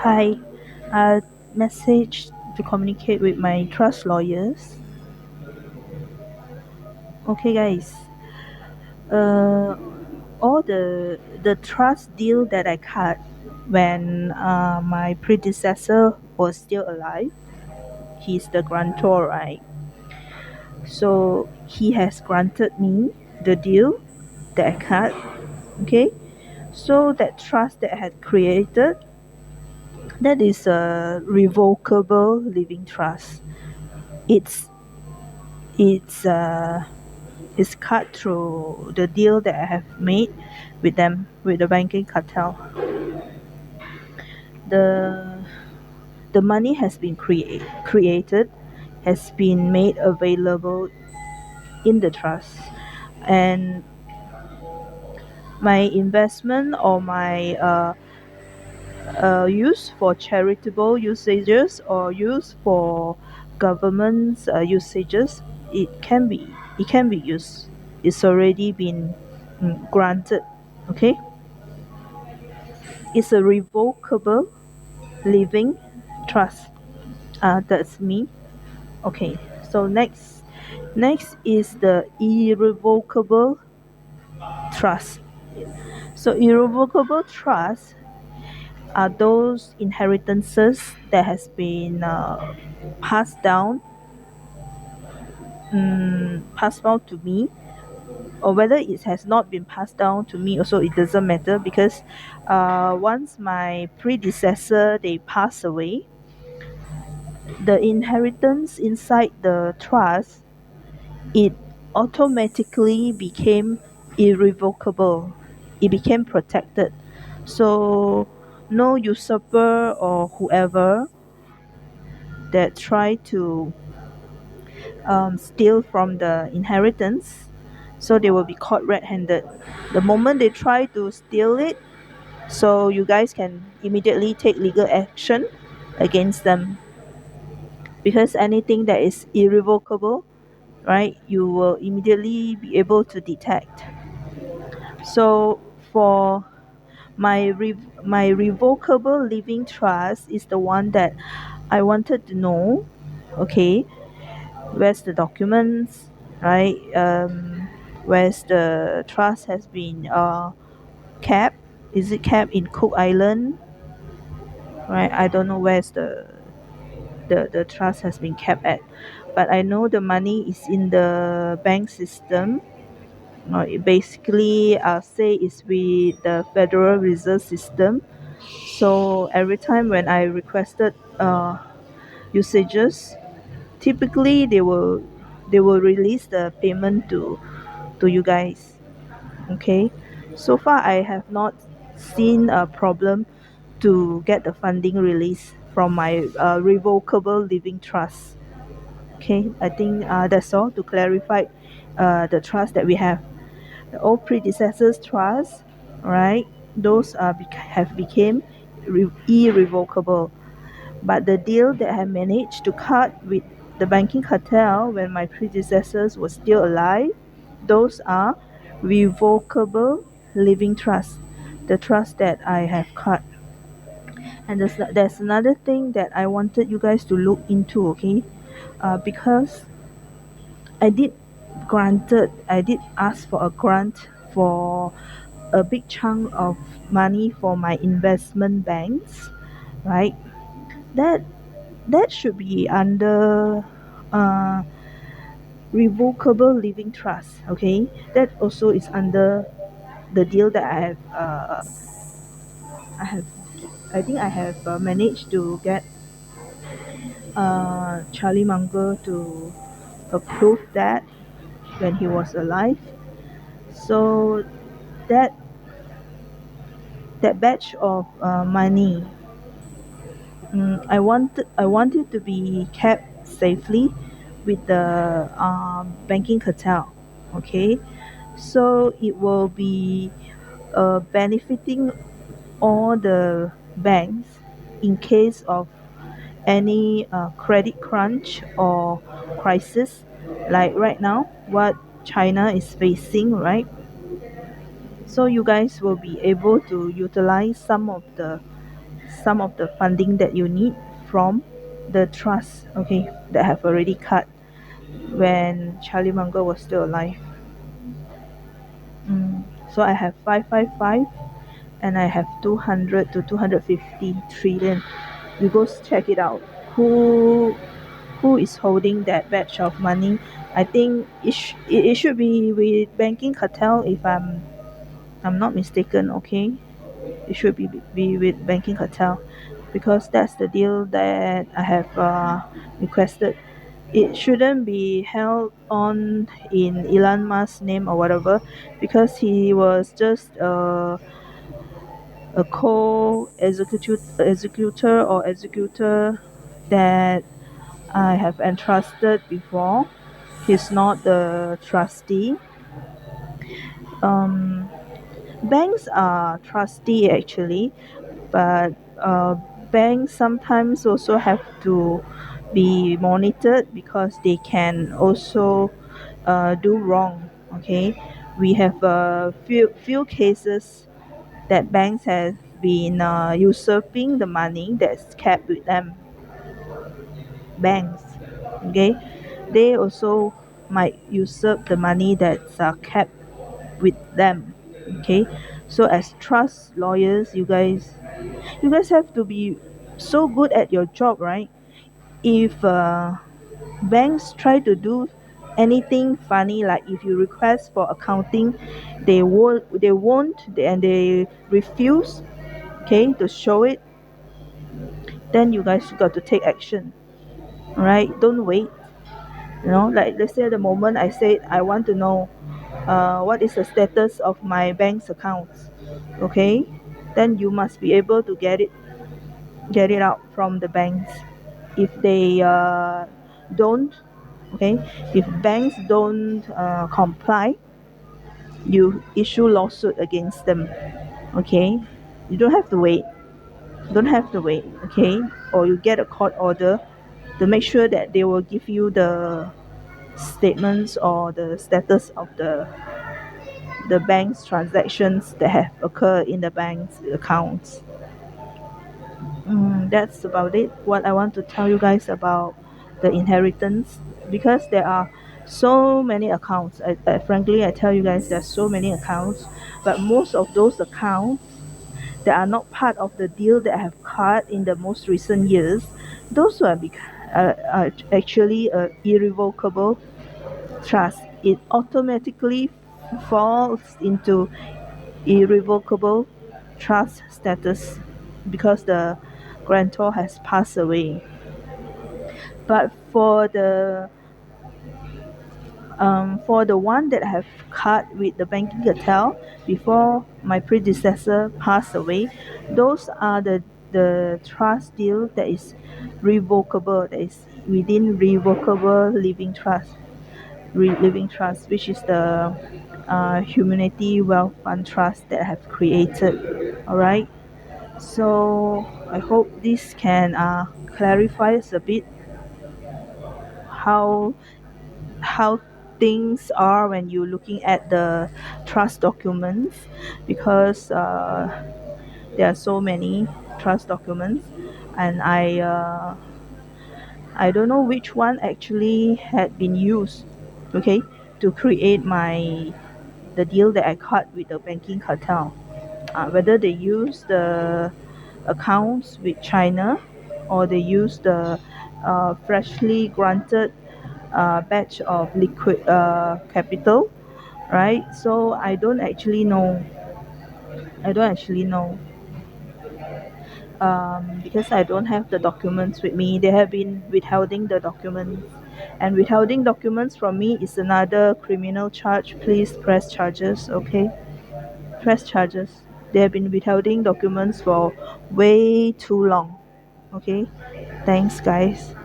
Hi, message to communicate with my trust lawyers. Okay, guys. Uh, all the trust deal that I cut when my predecessor was still alive. He's the grantor, right? So he has granted me the deal that I cut. Okay. So that trust that I had created, that is a revocable living trust. It's it's is cut through the deal that I have made with them, with the banking cartel. The the money has been created, has been made available in the trust, and my investment or my use for charitable usages or use for government's usages, it can be used. It's already been granted. Okay. It's a revocable living trust. That's me. Okay. So next is the irrevocable trust. So irrevocable trust are those inheritances that has been passed down, passed down to me, or whether it has not been passed down to me. Also, it doesn't matter because once my predecessor they pass away, the inheritance inside the trust, it automatically became irrevocable. It became protected. So no usurper or whoever that try to steal from the inheritance, so they will be caught red-handed. The moment they try to steal it, so you guys can immediately take legal action against them, because anything that is irrevocable, right, you will immediately be able to detect. So for my revocable living trust is the one that I wanted to know. Okay, where's the documents, right? Where's the trust has been kept? Is it kept in Cook Island? Right, I don't know where's the trust has been kept at, but I know the money is in the bank system. It basically, I'll say, is with the Federal Reserve System. So every time when I requested usages, typically they will release the payment to you guys. Okay, so far I have not seen a problem to get the funding release from my revocable living trust. Okay, I think that's all to clarify the trust that we have. The old predecessors trust, right? Those have became irrevocable. But the deal that I managed to cut with the banking cartel when my predecessors were still alive, those are revocable living trusts, the trust that I have cut. And there's another thing that I wanted you guys to look into, okay? Because I did ask for a grant for a big chunk of money for my investment banks, right? That that should be under uh, revocable living trust. Okay, that also is under the deal that I have I think I have managed to get Charlie Munger to approve that when he was alive. So that that batch of money, I want it to be kept safely with the banking cartel. Okay, so it will be benefiting all the banks in case of any credit crunch or crisis, like right now what China is facing, right? So you guys will be able to utilize some of the funding that you need from the trust, okay, that have already cut when Charlie Munger was still alive. So I have 555 and I have 200 to 250 trillion. You go check it out. Who is holding that batch of money? I think it should be with banking cartel if I'm not mistaken. Okay, it should be with banking cartel because that's the deal that I have requested. It shouldn't be held on in Elon Musk's name or whatever because he was just a executor or executor that I have entrusted before. He's not the trustee. Um, Banks are trustee actually, but banks sometimes also have to be monitored because they can also do wrong. Okay, we have a few cases that banks have been usurping the money that's kept with them. Banks, okay, they also might usurp the money that's kept with them. Okay, so as trust lawyers, you guys have to be so good at your job, right? If banks try to do anything funny, like if you request for accounting, they won't and they refuse, okay, to show it, then you guys got to take action. All right, don't wait. Like let's say the moment I said I want to know what is the status of my bank's accounts, okay, then you must be able to get it out from the banks. If they don't, okay, if banks don't comply, you issue lawsuit against them. Okay, you don't have to wait, okay, or you get a court order to make sure that they will give you the statements or the status of the bank's transactions that have occurred in the bank's accounts. That's about it. What I want to tell you guys about the inheritance, because there are so many accounts. Frankly, I tell you guys, there's so many accounts, but most of those accounts that are not part of the deal that I have cut in the most recent years, those are actually irrevocable trust. It automatically falls into irrevocable trust status because the grantor has passed away. But for the one that I have cut with the banking cartel before my predecessor passed away, those are the trust deal that is revocable, that is within revocable living trust, which is the humanity wealth fund trust that I have created. All right. So I hope this can clarify us a bit how how things are when you're looking at the trust documents, because there are so many trust documents, and I don't know which one actually had been used, okay, to create the deal that I cut with the banking cartel. Whether they use the accounts with China or they use the freshly granted batch of liquid capital, right? So I don't actually know. I don't actually know, because I don't have the documents with me. They have been withholding the documents, and withholding documents from me is another criminal charge. Please press charges, okay? Press charges. They have been withholding documents for way too long. Okay? Thanks, guys.